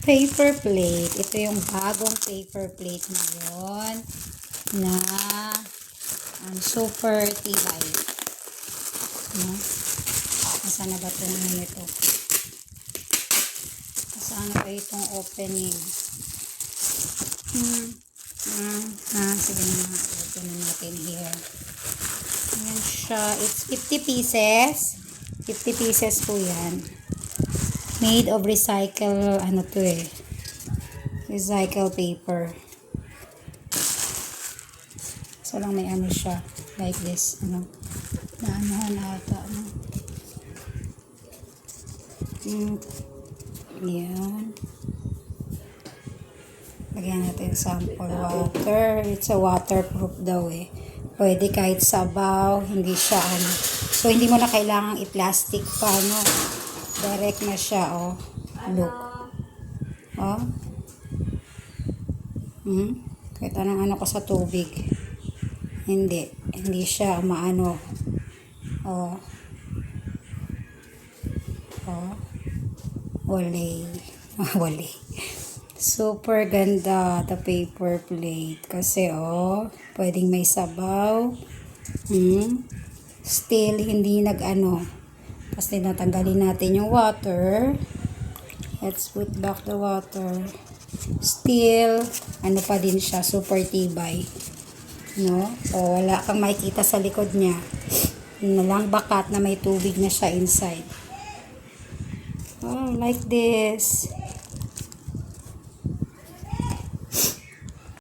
Paper plate. Ito yung bagong paper plate ngayon na super tibay. No? Nasaan na ba ito naman ito? Nasaan na ba itong opening? Sige na nga. Open na natin here. Ayan siya. It's 50 pieces. 50 pieces po yan. Made of recycle, ano to eh. Recycle paper. So lang may ano siya. Like this. Ano. Naanohan ata. Ano. Yan. Lagyan natin sample water. It's a waterproof daw eh. Pwede kahit sabaw. Hindi siya ano. So hindi mo na kailangang i-plastic pa no. Direct na siya, oh. Look. Oh. Kahit anong ano ko sa tubig. Hindi. Hindi siya maano. Oh. Oh. Wale. Wale. Super ganda the paper plate. Kasi, oh, pwedeng may sabaw. Still, hindi nag-ano. Kasi natanggalin natin yung water. Let's put back the water. Still, ano pa din siya, super tibay. No? O, wala kang makikita sa likod niya. Nalang bakat na may tubig na siya inside. Oh, like this.